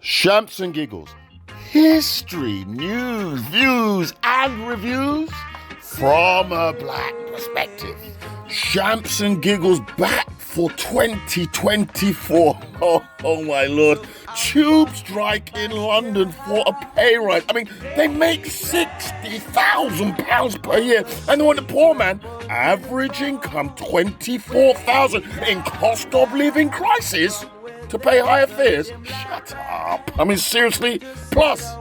Shamps and giggles. History, news, views, and reviews from a black perspective. Shamps and giggles back for 2024. Oh my lord. Tube strike in London for a pay rise. I mean, they make £60,000 per year. And they want the poor man, average income 24,000 in cost of living crisis to pay higher fares? Shut up. I mean, seriously? Plus,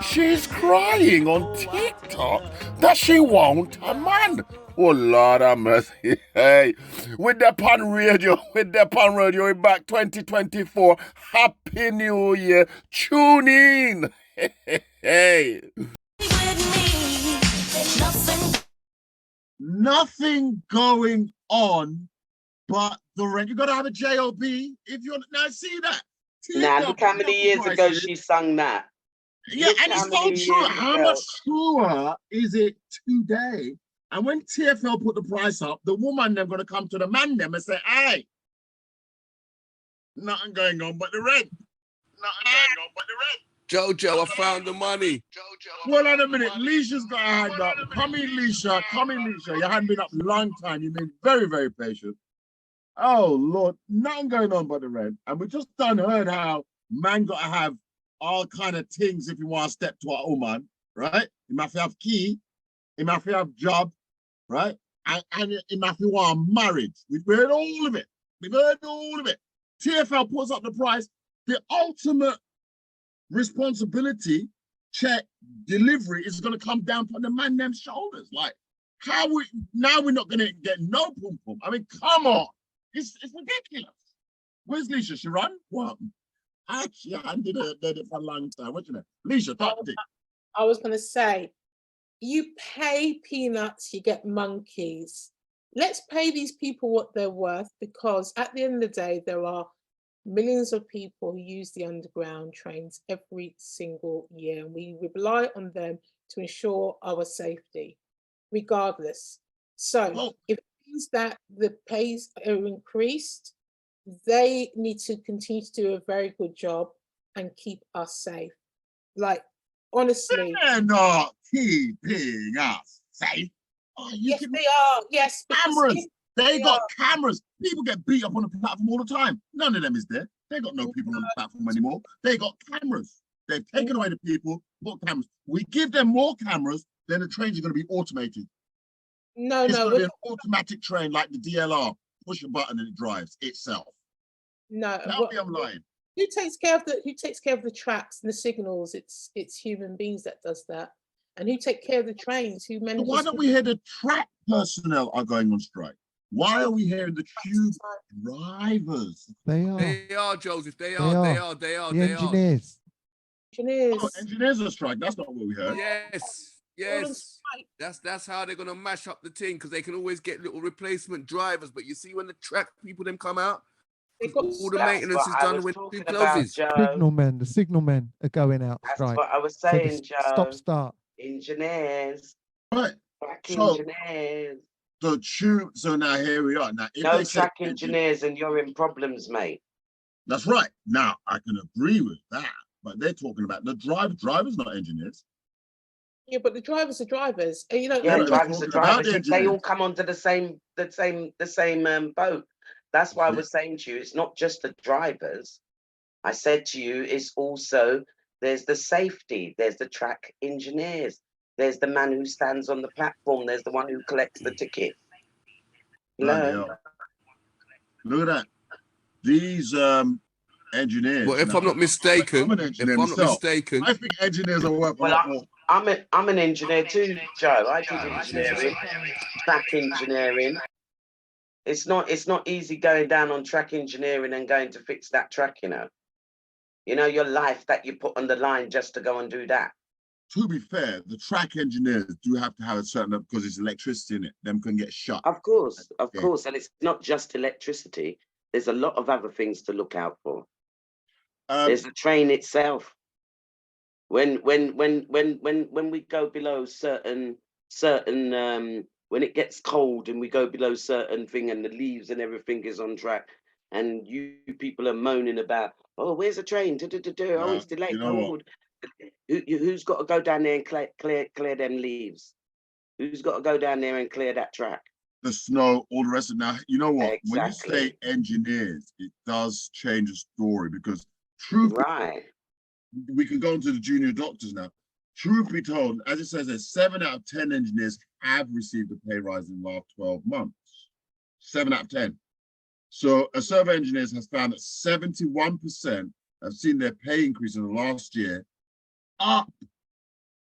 she's crying on TikTok that she won't a man. Oh, Lord have mercy. Hey, with the pan radio, we're back 2024. Happy New Year. Tune in. Hey. Nothing going on but the rent. You got to have a job if you're now. See that? Now, look how many years ago she sung that. Yeah, and it's so true. How much truer is it today? And when TFL put the price up, the woman them gonna come to the man them and say, "Hey, nothing going on but the rent. Nothing going on but the rent." Jojo, I found the money. Hold on a minute. Leisha's got a hand up. Come in, Leisha. Come in, Leisha. Your hand been up a long time. You've been very, very patient. Oh Lord, nothing going on but the rent. And we just done heard how man got to have all kind of things if you want to step to a woman, right? You might have key, you might have job, right? And you might want marriage. We've heard all of it. We've heard all of it. TFL puts up the price. The ultimate responsibility check delivery is going to come down from the man them's shoulders. Like, how we now we're not going to get no pum pum. I mean, come on. It's ridiculous. Where's Leisha? She run? What? Actually, I did it for a long time. What's your name? Leisha, talk to me. I was going to say, you pay peanuts, you get monkeys. Let's pay these people what they're worth, because at the end of the day, there are millions of people who use the underground trains every single year, and we rely on them to ensure our safety, regardless. So if it means that the pays are increased, they need to continue to do a very good job and keep us safe. Like, honestly, they're not keeping us safe. Oh, yes, they are. Yes, cameras. They got cameras. People get beat up on the platform all the time. None of them is there. They got no people on the platform anymore. They got cameras. They've taken away the people, put cameras. We give them more cameras, then the trains are going to be automated. It's going to be an automatic train like the DLR. Push a button and it drives itself. No, tell me I'm lying. Who takes care of the tracks and the signals? It's human beings that does that. And who take care of the trains? Who manages? So why don't we hear the track personnel are going on strike? Why are we hearing the tube drivers? They are, Joseph. They are. The engineers. Oh, engineers are strike. That's not what we heard. Yes. That's how they're gonna mash up the thing, because they can always get little replacement drivers. But you see, when the track people them come out, all the maintenance is done when it closes. The signalmen are going out strike. That's what I was saying, so Joe. Stop start. Engineers. Right. Engineers. The tube. So now here we are. Now, no track engineers, and you're in problems, mate. That's right. Now I can agree with that, but they're talking about the drivers, not engineers. Yeah, but the drivers are drivers. You know, drivers are drivers. They all come onto the same boat. That's why I was saying to you, it's not just the drivers. I said to you, it's also, there's the safety, there's the track engineers, there's the man who stands on the platform, there's the one who collects the ticket. Look at that. These engineers. Well, if I'm not mistaken, I think engineers are worth a lot more. I'm an engineer too, Joe. I did engineering, track engineering. It's not easy going down on track engineering and going to fix that track, you know. You know, your life that you put on the line just to go and do that. To be fair, the track engineers do have to have a certain, because it's electricity in it. Them can get shut. Of course. And it's not just electricity. There's a lot of other things to look out for. There's the train itself. When we go below certain when it gets cold and we go below certain thing and the leaves and everything is on track, and you people are moaning about, oh, where's the train? Oh, it's delayed. You know what? Who's got to go down there and clear them leaves? Who's got to go down there and clear that track? The snow, all the rest of it. Now, you know what? Exactly. When you say engineers, it does change the story because truth, Right. we can go into the junior doctors now. Truth be told, as it says, that 7 out of 10 engineers have received a pay rise in the last 12 months. 7 out of 10. So a survey of engineers has found that 71% have seen their pay increase in the last year, up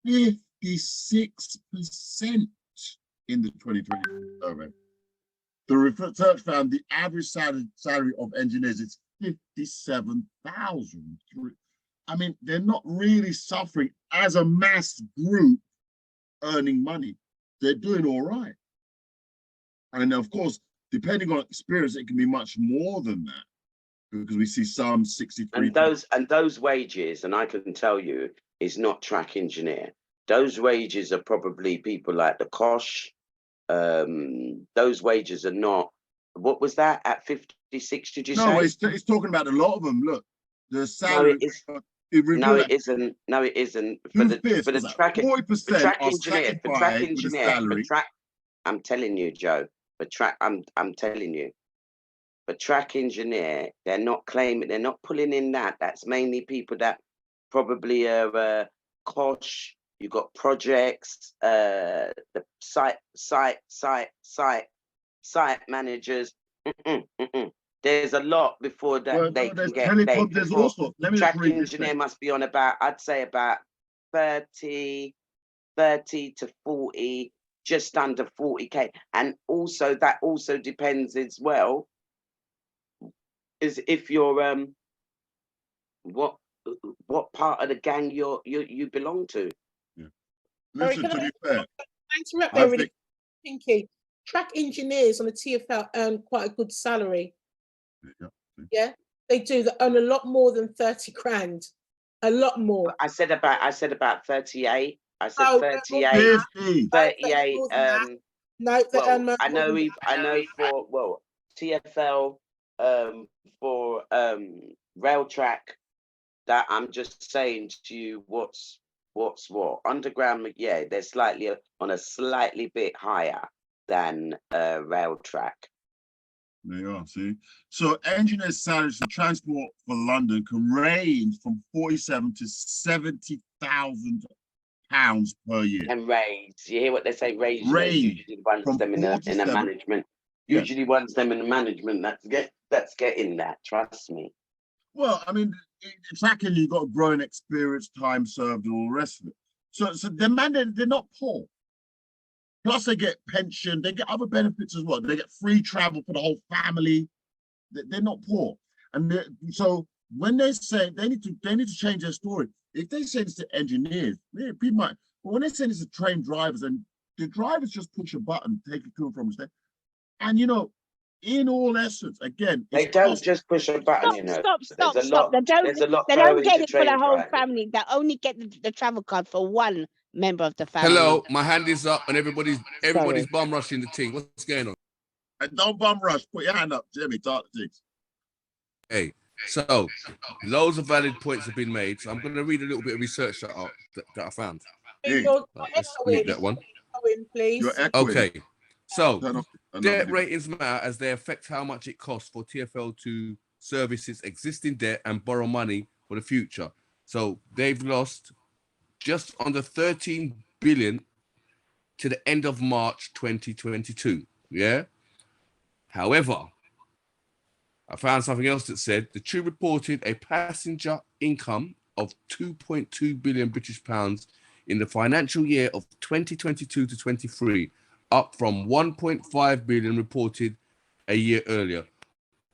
56% in the 2020 survey. The research found the average salary of engineers is 57,000. I mean, they're not really suffering as a mass group earning money. They're doing all right. And of course, depending on experience, it can be much more than that because we see some 63. And those wages, and I can tell you, is not track engineer. Those wages are probably people like the Kosh. Those wages are not. What was that at 56? Did you say? No, it's talking about a lot of them. Look, the salary. No, it isn't. No, it isn't. For the track engineer, I'm telling you, Joe. I'm telling you. For track engineer, they're not claiming. They're not pulling in that. That's mainly people that probably are Kosh. You got projects, the site managers. There's a lot before that they can get. There's also track engineer must be on about, I'd say about 30 to 40, just under 40K. And also that also depends as well, is if you're what part of the gang you belong to. Yeah. Listen, to be fair, interrupt there really, Pinky. Track engineers on the TFL earn quite a good salary. Yeah, they do. They earn a lot more than 30 grand. A lot more. I said about 38. I said 38. 38. No, well, I know for TFL for rail track, that I'm just saying to you what's what. Underground, yeah, they're slightly on a slightly bit higher than rail track. There you are, see. So engineers' salaries for transport for London can range from 47 to 70,000 pounds per year. And raise, you hear what they say? Raise usually runs them in the management. Usually runs them in the management. That's getting that. Trust me. Well, I mean, exactly. You've got growing experience, time served, and all the rest of it. So they're not poor. Plus, they get pension. They get other benefits as well. They get free travel for the whole family. They're not poor. And so when they say they need to change their story. If they say this to engineers, people might. But when they say this to trained drivers, and the drivers just push a button, take it to and from the station. And in all essence, again, they don't just push a button. Stop. They don't get it for the whole family. They only get the travel card for one member of the family. Hello, my hand is up and everybody's bum rushing the team. What's going on? And don't bum rush. Put your hand up, Jimmy. Talk to things. Hey, so loads of valid points have been made. So I'm going to read a little bit of research that I found. Let's read that one. Please. Okay, so debt ratings matter as they affect how much it costs for TfL to service its existing debt and borrow money for the future. So they've lost just under 13 billion to the end of March 2022. Yeah. However, I found something else that said the Tube reported a passenger income of 2.2 billion British pounds in the financial year of 2022 to 23, up from 1.5 billion reported a year earlier.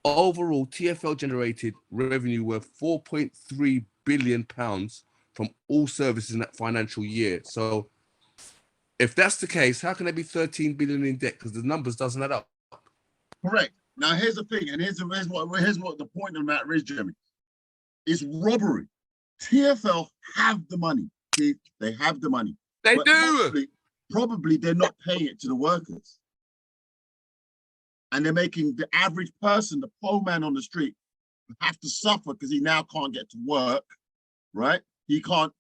Overall, TfL generated revenue worth 4.3 billion pounds from all services in that financial year. So if that's the case, how can there be 13 billion in debt? Because the numbers doesn't add up. Correct. Now here's the thing, and here's what the point of the matter is, Jimmy. It's robbery. TfL have the money. They have the money. They do. Probably they're not paying it to the workers. and they're making the average person, the poor man on the street, have to suffer because he now can't get to work, right? He can't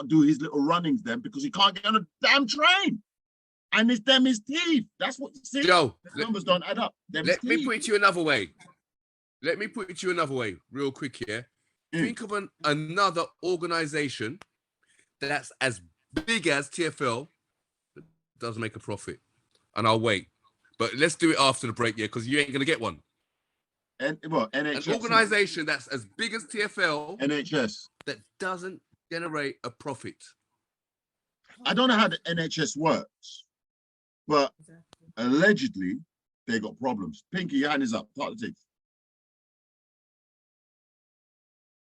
do his little runnings then because he can't get on a damn train. And it's them his teeth. That's what you see. Joe, the numbers don't add up. Let me put it to you another way. Let me put it to you another way, real quick here. Think of another organization that's as big as TFL that does make a profit. And I'll wait. But let's do it after the break, yeah, because you ain't going to get one. NHS. An organization that's as big as TFL. NHS. That doesn't generate a profit. I don't know how the NHS works, but allegedly they got problems. Pinky, your hand is up. Part of the things.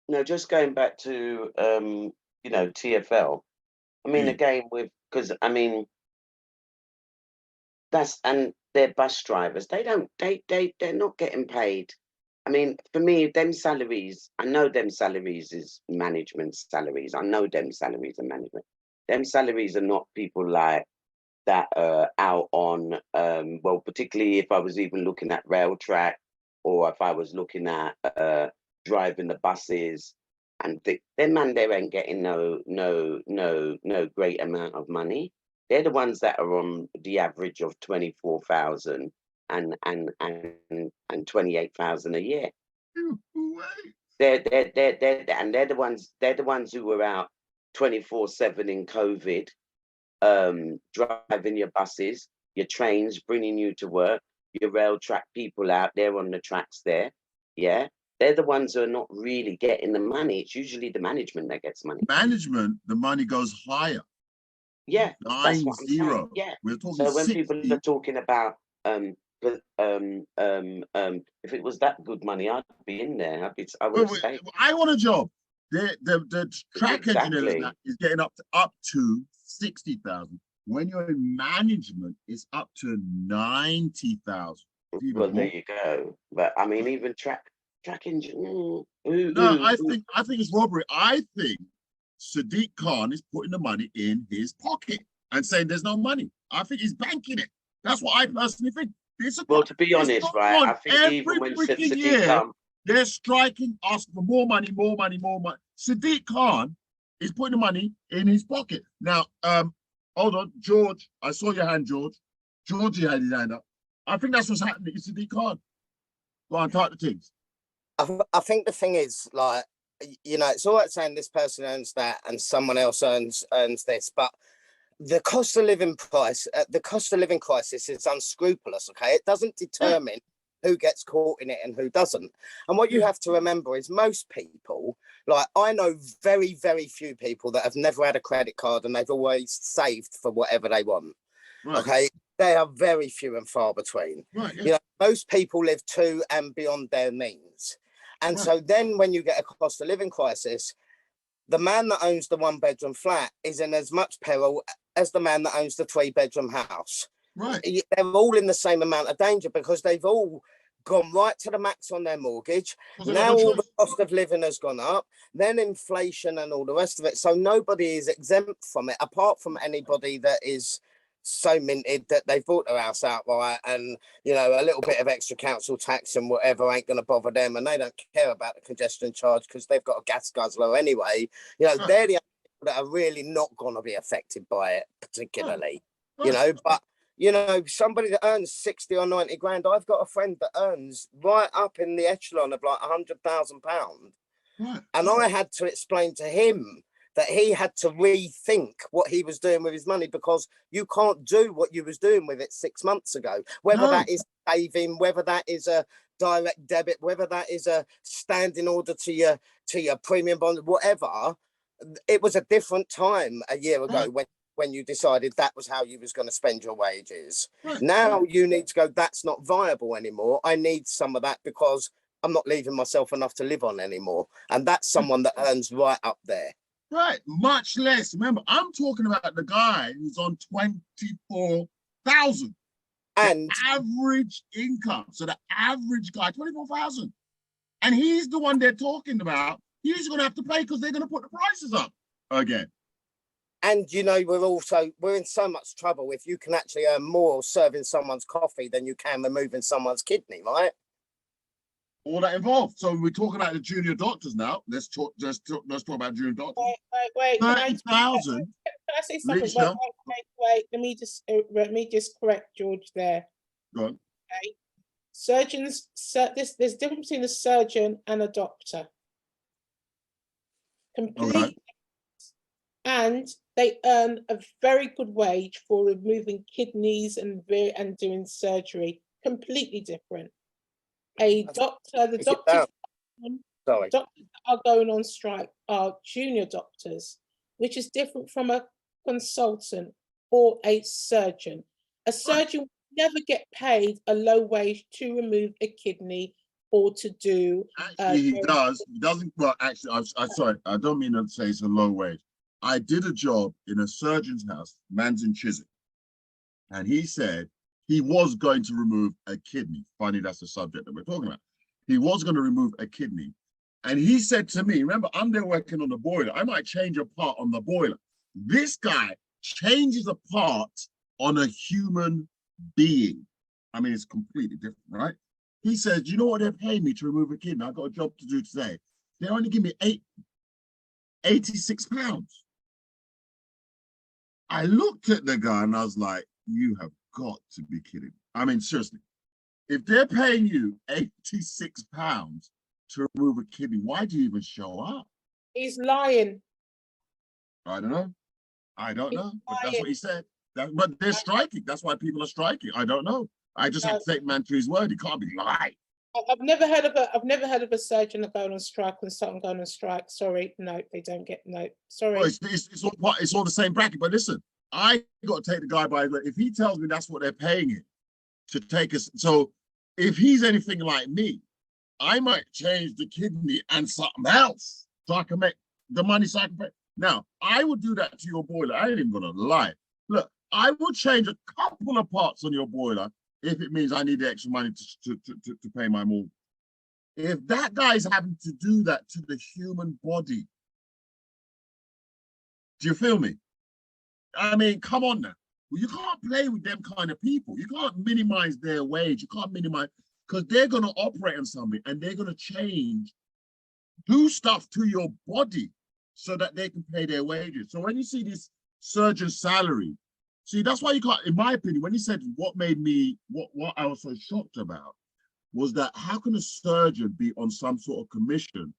No, just going back to TFL. I mean, again, because I mean, and they're bus drivers. They're not getting paid. I mean, for me, them salaries, I know them salaries is management salaries. I know them salaries are management. Them salaries are not people like that out on, well, particularly if I was even looking at rail track, or if I was looking at driving the buses, and them man, they ain't getting no great amount of money. They're the ones that are on the average of 24,000 and 28,000 a year. They're the ones who were out 24/7 in COVID, driving your buses, your trains, bringing you to work, your rail track people out there on the tracks there. Yeah. They're the ones who are not really getting the money. It's usually the management that gets money. Management, the money goes higher. Yeah, that's what I'm saying. Yeah. We're talking so when 60. people are talking about if it was that good money, I'd be in there. I would say. I want a job. The track engineer is getting up to 60,000. When you're in management, it's up to 90,000. Well, there you go. But I mean, even track engineer. I think it's robbery. I think Sadiq Khan is putting the money in his pocket and saying there's no money. I think he's banking it. That's what I personally think. Well, to be honest, right, I think even when Sadiq Khan, they're striking, asking for more money. Sadiq Khan is putting the money in his pocket. Now, hold on, George. I saw your hand, George. Georgie had his hand up. I think that's what's happening. It's Sadiq Khan. Go on, talk the things. I think the thing is, like, it's all right saying this person earns that and someone else earns this, but the cost of living crisis is unscrupulous. Okay, it doesn't determine who gets caught in it and who doesn't. And what you have to remember is most people, like I know very, very few people that have never had a credit card and they've always saved for whatever they want. Right. Okay, they are very few and far between. Right, yeah. Most people live to and beyond their means. And so then when you get a cost of living crisis, the man that owns the 1-bedroom flat is in as much peril as the man that owns the 3-bedroom house. Right. They're all in the same amount of danger because they've all gone right to the max on their mortgage. Now all the cost of living has gone up, then inflation and all the rest of it. So nobody is exempt from it, apart from anybody that is so minted that they've bought their house outright and, a little bit of extra council tax and whatever ain't going to bother them. And they don't care about the congestion charge because they've got a gas guzzler anyway. They're the only people that are really not going to be affected by it particularly, but somebody that earns 60 or 90 grand, I've got a friend that earns right up in the echelon of like £100,000. Right. And I had to explain to him that he had to rethink what he was doing with his money because you can't do what you was doing with it 6 months ago, whether that is saving, whether that is a direct debit, whether that is a standing order to your premium bond, whatever. It was a different time a year ago when you decided that was how you was going to spend your wages. Right. Now you need to go, that's not viable anymore. I need some of that because I'm not leaving myself enough to live on anymore. And that's someone that earns right up there. Right, much less. Remember, I'm talking about the guy who's on 24,000. And average income. So the average guy, 24,000. And he's the one they're talking about. He's going to have to pay because they're going to put the prices up again. And you know, we're in so much trouble if you can actually earn more serving someone's coffee than you can removing someone's kidney, right? All that involved. So we're talking about the junior doctors now. Let's talk about junior doctors. Wait. 30,000. Can I say something? Lisa. Wait. Let me just correct George there. Go on. Okay. Surgeons. There's a difference between a surgeon and a doctor. Completely. Right. And they earn a very good wage for removing kidneys and doing surgery. Completely different. The doctors that are going on strike are junior doctors, which is different from a consultant or a surgeon. A surgeon will never get paid a low wage to remove a kidney or to do. Actually, he does. He doesn't. Well, actually, I'm sorry. I don't mean to say it's a low wage. I did a job in a surgeon's house, man's in Chiswick, and he said he was going to remove a kidney. Funny, that's the subject that we're talking about. He was going to remove a kidney. And he said to me, remember, I'm there working on the boiler. I might change a part on the boiler. This guy changes a part on a human being. I mean, it's completely different, right? He says, you know what they're paying me to remove a kidney? I've got a job to do today. They only give me 86 pounds. I looked at the guy and I was like, you have got to be kidding. I mean, seriously, if they're paying you 86 pounds to remove a kidney, why do you even show up? He's lying. I don't know. But that's what he said. But they're striking. That's why people are striking. I don't know. I just have to take man to his word. He can't be lying. I've never heard of a surgeon going on strike, consultant going on strike. Sorry, no, they don't get no. Sorry. Oh, it's all the same bracket. But listen, I got to take the guy by the. If he tells me that's what they're paying him to take us, so if he's anything like me, I might change the kidney and something else so I can make the money so I can pay. Now, I would do that to your boiler. I ain't even gonna lie. Look, I will change a couple of parts on your boiler if it means I need the extra money to pay my mortgage. If that guy's having to do that to the human body, do you feel me? I mean, come on now. Well, you can't play with them kind of people. You can't minimize their wage. You can't minimize, because they're going to operate on something and they're going to do stuff to your body so that they can pay their wages. So when you see this surgeon's salary, see, that's why you can't, in my opinion, when he said what made me, what I was so shocked about was that how can a surgeon be on some sort of commission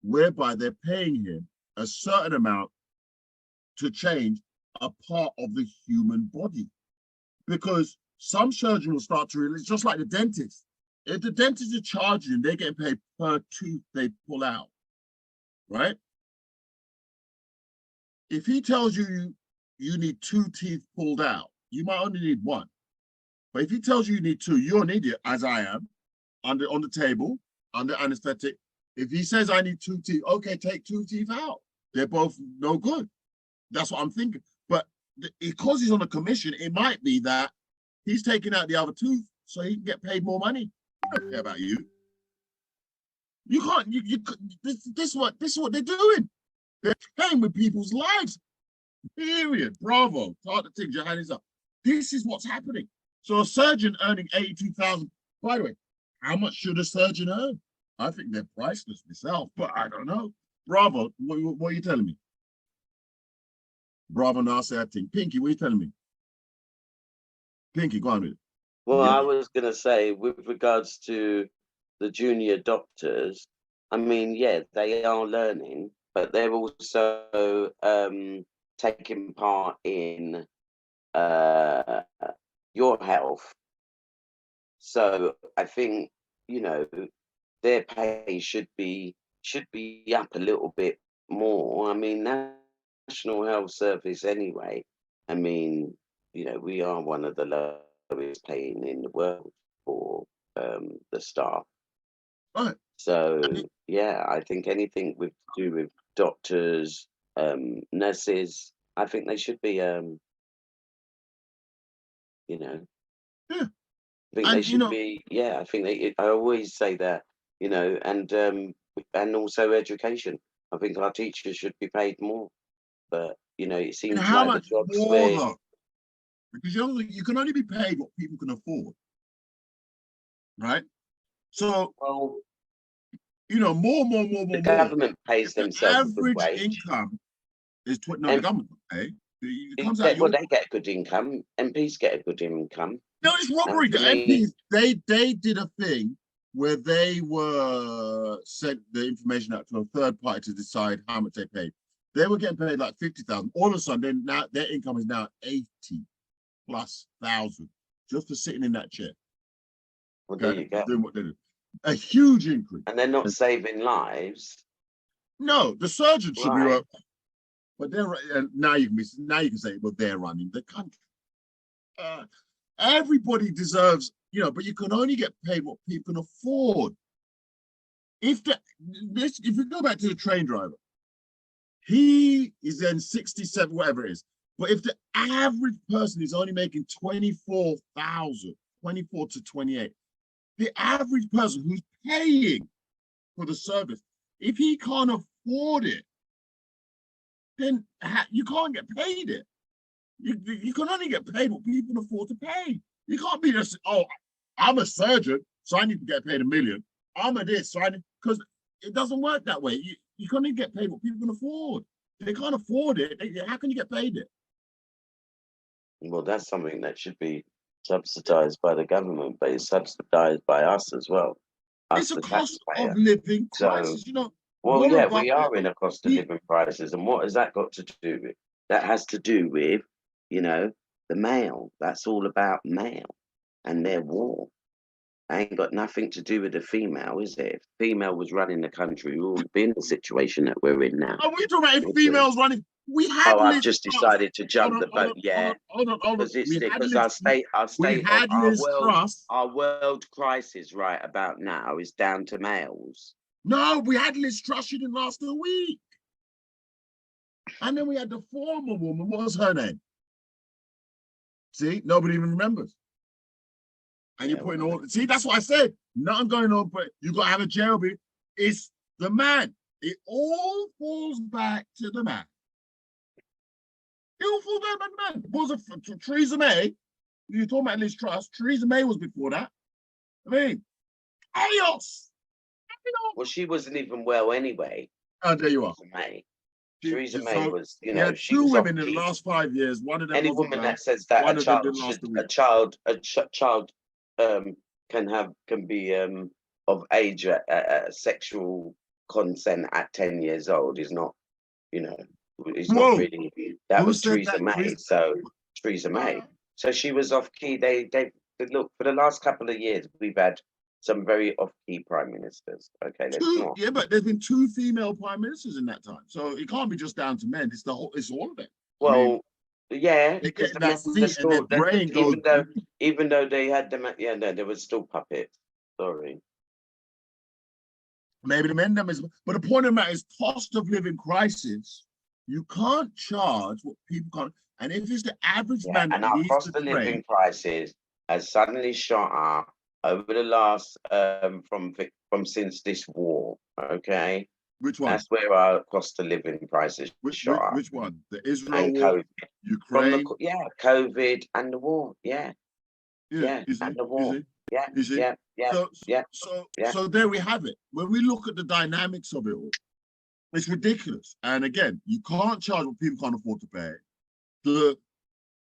whereby they're paying him a certain amount to change a part of the human body? Because some surgeon will start to release, just like the dentist. If the dentist is charging, they're getting paid per tooth they pull out, right? If he tells you you need 2 teeth pulled out, you might only need 1. But if he tells you need 2, you're an idiot, as I am, on the table, under anesthetic. If he says I need 2 teeth, okay, take 2 teeth out. They're both no good. That's what I'm thinking. But because he's on a commission, it might be that he's taking out the other tooth so he can get paid more money. I don't care about you. You can't. This is what they're doing. They're playing with people's lives. Period. Bravo. Start the thing. Your hand is up. This is what's happening. So a surgeon earning 82,000. By the way, how much should a surgeon earn? I think they're priceless myself, but I don't know. Bravo. What are you telling me? Bravo. Now say I think. Pinky, what are you telling me? Pinky, go on with it. Well, I was going to say, with regards to the junior doctors, I mean, yeah, they are learning, but they're also taking part in your health. So I think, you know, their pay should be up a little bit more. I mean, National Health Service anyway, I mean, you know, we are one of the lowest paying in the world for the staff. Right. So yeah, I think anything to do with doctors, nurses, I think they should be, you know, yeah. I think they should be, yeah. I think I always say that, you know, and also education. I think our teachers should be paid more, but You know, it And seems how like much the jobs more where though? Because you can only be paid what people can afford, right? So, well, you know, more. the government pays The themselves a good average wage. income is the And government pay. It comes out they, well, your. they get a good income. MPs get a good income. No, it's robbery. The to me- MPs, they did a thing where they were sent the information out to a third party to decide how much they paid. They were getting paid like 50,000. All of a sudden, now their income is now 80,000+ just for sitting in that chair. Well, there you go. Doing what they do. A huge increase. And they're not saving lives. No, the surgeons should be Right. but they're now you can say, well, they're running the country. Everybody deserves, you know, but you can only get paid what people can afford. If you go back to the train driver, he is then 67, whatever it is. But if the average person is only making 24,000, 24 to 28, the average person who's paying for the service, if he can't afford it, then you can't get paid it. You can only get paid what people can afford to pay. You can't be just, oh, I'm a surgeon, so I need to get paid $1 million. I'm a this, so because it doesn't work that way. You can only get paid what people can afford. If they can't afford it, how can you get paid it? Well, that's something that should be subsidized by the government, but it's subsidized by us as well. It's a cost of living crisis, you know. Well, yeah, we are in a cost of living crisis, and what has that got to do with? That has to do with, you know, the male. That's all about male and their war. Ain't got nothing to do with the female, is it? If female was running the country, we would be in the situation that we're in now. Are we talking about if females running? We had. Oh, I've just decided to jump the boat. Yeah, hold on. because our world crisis right about now is down to males. No, we had Liz Truss. She didn't last a week. And then we had the former woman. What was her name? See, nobody even remembers. And you're putting all. See, that's what I said. Nothing going on, but you got to have a jailbait. It's the man. It all falls back to the man. It all falls back to the man. Was it Theresa May? You're talking about Liz Truss. Theresa May was before that. I mean, chaos. Well, she wasn't even well anyway. Oh, there you are. Theresa May was, you know, she two was women in the last 5 years. One of them. Any woman that says that a child can be of age at sexual consent at 10 years old is not, you know, is not really. That was Theresa May. So Theresa May. So she was off key. They look, for the last couple of years we've had some very off-key prime ministers. Okay, yeah, but there's been 2 female prime ministers in that time, so it can't be just down to men. It's all of it. Well, yeah, because the men still, and their brain goes. Even though they had them, no, there was still puppets. Sorry. Maybe the men but the point of that is cost of living crisis. You can't charge what people can't, and if it's the average man, and our cost of living crisis has suddenly shot up over the last from since this war. Okay, which one? That's where our cost of living prices shot up. Which one? The Israel and war, COVID. Ukraine. COVID and the war. Yeah, and the war. So there we have it. When we look at the dynamics of it all, it's ridiculous. And again, you can't charge what people can't afford to pay. The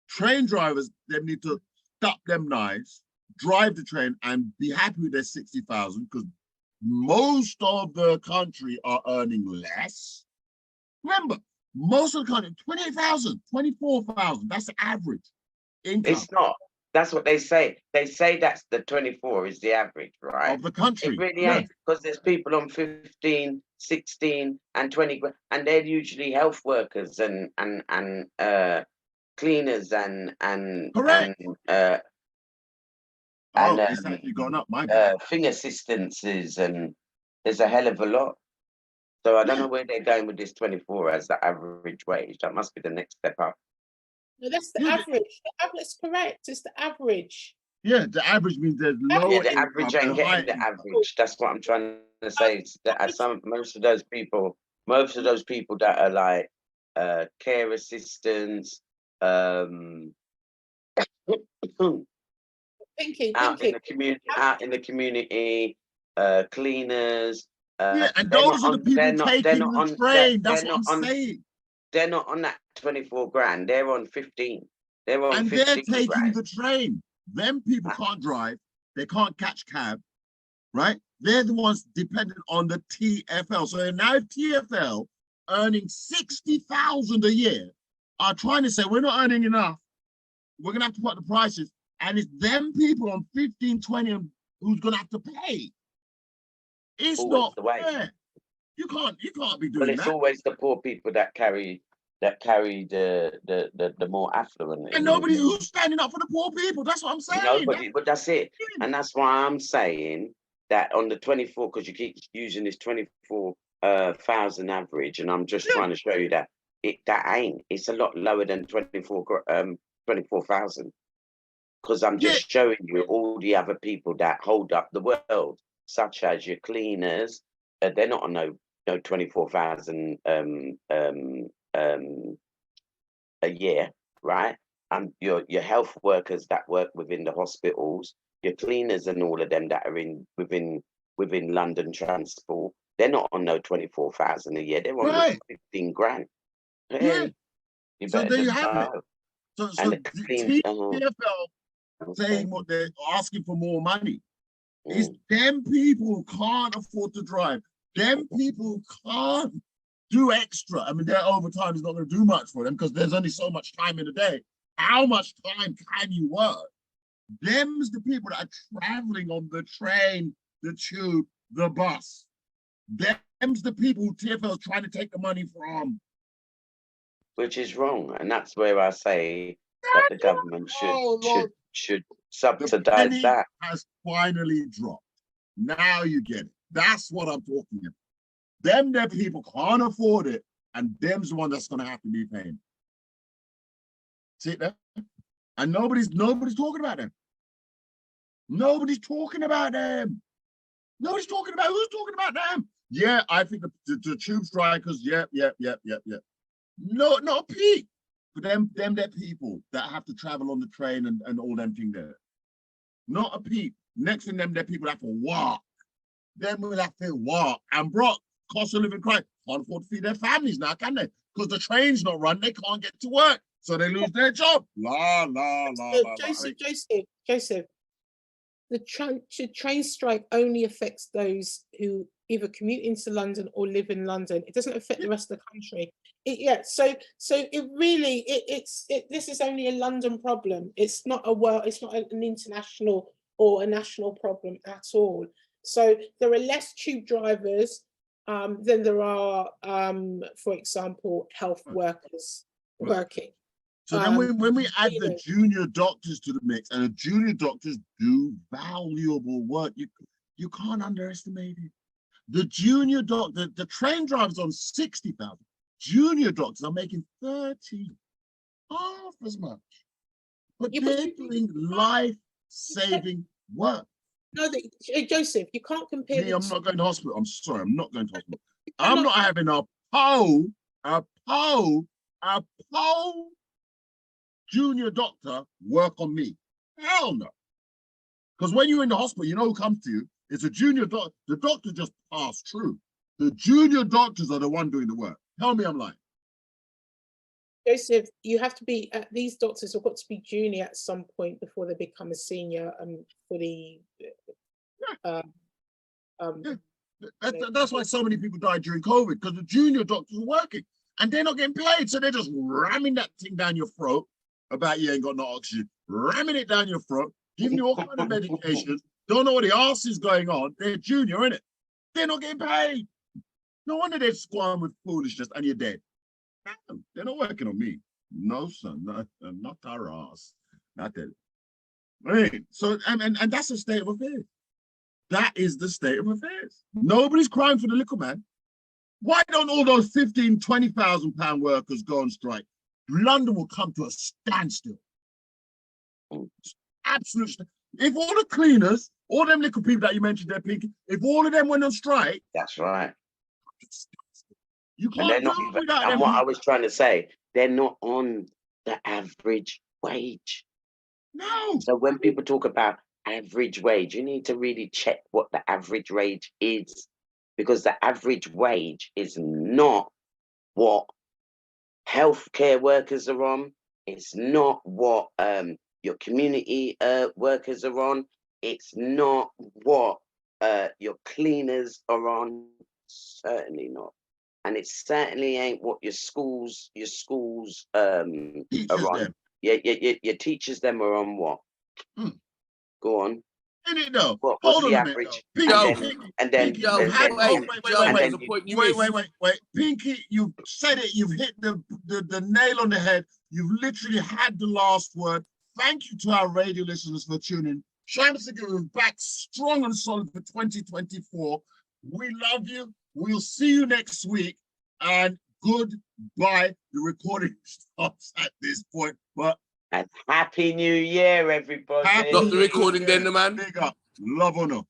train drivers, they need to stop them knives, drive the train, and be happy with their 60,000 because most of the country are earning less. Remember, most of the country, 28,000, 24,000. That's the average income. It's not. That's what they say. They say that's the 24 is the average, right? Of the country. It really ain't, because there's people on 15, 16, and 20, and they're usually health workers and cleaners and Correct. it's actually gone up, my God. Thing assistances, and there's a hell of a lot. So I don't know where they're going with this 24 as the average wage. That must be the next step up. No, that's the average. The average, correct. It's the average. Yeah, the average means there's lower the average ain't getting the average. That's what I'm trying to say. It's that most of those people that are like care assistants, out in the community, cleaners. Yeah, and those are the people taking the train. That's what I'm saying. They're not on that 24 grand. They're on 15. They're on 15 they're taking grand. the train. Them people can't drive. They can't catch cab, right? They're the ones dependent on the TFL. So now TFL earning 60,000 a year are trying to say we're not earning enough. We're gonna have to put the prices, and it's them people on 15, 20 who's gonna have to pay. It's always not fair. You can't be doing that. But it's always the poor people that carry the more affluent. And nobody who's standing up for the poor people. That's what I'm saying. Nobody, but that's it. And that's why I'm saying that on the 24, because you keep using this 24,000 average, and I'm just trying to show you that it's a lot lower than 24,000. Because I'm just showing you all the other people that hold up the world, such as your cleaners. They're not on no 24,000 a year, right? And your health workers that work within the hospitals, your cleaners and all of them that are within London transport, they're not on no 24,000 a year. They're on 15 grand. Yeah. So there you have it. So the TFL saying what they're asking for more money. Is them people who can't afford to drive. Them people can't do extra. I mean, their overtime is not going to do much for them because there's only so much time in a day. How much time can you work? Them's the people that are traveling on the train, the tube, the bus. Them's the people who TFL is trying to take the money from. Which is wrong. And that's where I say that the government should subsidize that. Has finally dropped. Now you get it. That's what I'm talking about. Them people can't afford it, and them's the one that's going to have to be paying. See that? And nobody's talking about them. Nobody's talking about them. Nobody's talking about who's talking about them. Yeah, I think the tube strikers. Yeah. No, not a peep. But them people that have to travel on the train and all them thing there. Not a peep. Next thing them people have to walk. Them will have to walk. And bro, cost of living crisis. Can't afford to feed their families now, can they? Because the train's not run, they can't get to work. So they lose their job. Joseph, the train strike only affects those who either commute into London or live in London. It doesn't affect the rest of the country. So it really this is only a London problem. It's not it's not an international or a national problem at all. So there are less tube drivers than there are, for example, health workers working. So then when we add the junior doctors to the mix, and the junior doctors do valuable work, you can't underestimate it. The junior doctor, the train drivers on 60,000. Junior doctors are making 30, half as much. But they're doing life-saving work. No, Joseph, you can't compare. I'm not going to hospital. I'm sorry, I'm not going to hospital. I'm not having a junior doctor work on me. Hell no. Because when you're in the hospital, you know who comes to you? It's a junior doctor. The doctor just passed through. The junior doctors are the one doing the work. Tell me I'm lying. Joseph, you have to be, these doctors have got to be junior at some point before they become a senior That's why so many people died during COVID, because the junior doctors are working and they're not getting paid. So they're just ramming that thing down your throat about you ain't got no oxygen, ramming it down your throat, giving you all kind of medications, don't know what the arse is going on. They're junior, innit? They're not getting paid. No wonder they squirm with foolishness and you're dead. No, they're not working on me. No, son, not our ass. Not that. Right. So, and that's the state of affairs. That is the state of affairs. Nobody's crying for the little man. Why don't all those 15, 20,000 pound workers go on strike? London will come to a standstill. Absolutely. If all the cleaners, all them little people that you mentioned there, Pinky, if all of them went on strike. That's right. You And they're can't not do it even, without and them what I people. was trying to say, they're not on the average wage. No. So when people talk about average wage, you need to really check what the average wage is, because the average wage is not what healthcare workers are on. It's not what your community workers are on. It's not what your cleaners are on. Certainly not. And it certainly ain't what your schools are Teachers on. them. Your teachers them are on what? Go on. In it though. What's Hold the on a minute. average? Pinky, And then Pinky, you had wait. Pinky, you've said it. You've hit the nail on the head. You've literally had the last word. Thank you to our radio listeners for tuning in. Shams is back strong and solid for 2024. We love you. We'll see you next week. And goodbye. The recording stops at this point. But and Happy New Year, everybody. Stop the recording then, man. Big up. Love or no.